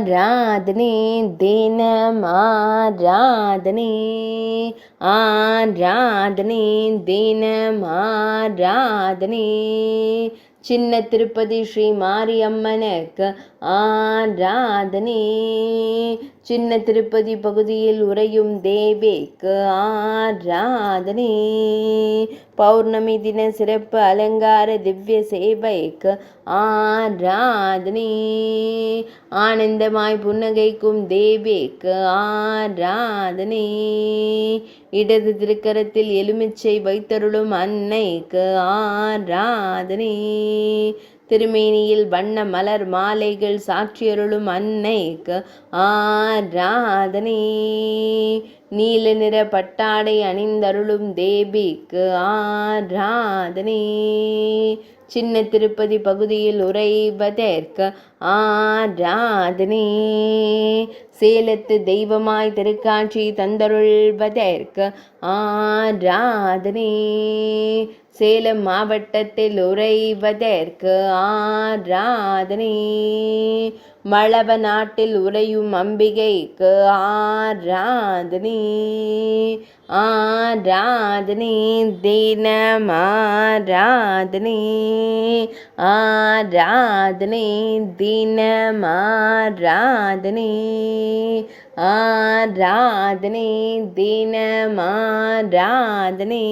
ஆராதனை தினம் ஆராதனை ஆராதனை தினம் ஆராதனை சின்ன திருப்பதி ஸ்ரீ மாரியம்மனுக்கு ஆராதனை சின்ன திருப்பதி பகுதியில் உறையும் தேவிக்கு ஆராதனை பௌர்ணமி தின சிறப்பு அலங்கார திவ்ய சேவைக்கு ஆராதனை ஆனந்தமாய் புன்னகைக்கும் தேவிக்கு ஆராதனை இடது திருக்கரத்தில் எலுமிச்சை வைத்தருளும் அன்னைக்கு ஆராதனை திருமேனியில் வண்ண மலர் மாலைகள் சாற்றியருளும் அன்னைக்கு ஆராதனை நீல நிற பட்டாடை அணிந்தருளும் தேவிக்கு ஆராதனை சின்ன திருப்பதி பகுதியில் உறைவதற்கு ஆராதனை சேலத்து தெய்வமாய் திருக்காட்சி தந்தருள்வதற்கு ஆராதனை சேலம் மாவட்டத்தில் உறைவதற்கு ஆராதனை மளவ நாட்டில் உறையும் அம்பிகைக்கு ஆராதனை ஆராதனை தினம் ஆராதனை ஆராதனை தினம் ஆராதனை ஆராதனை தினம் ஆராதனை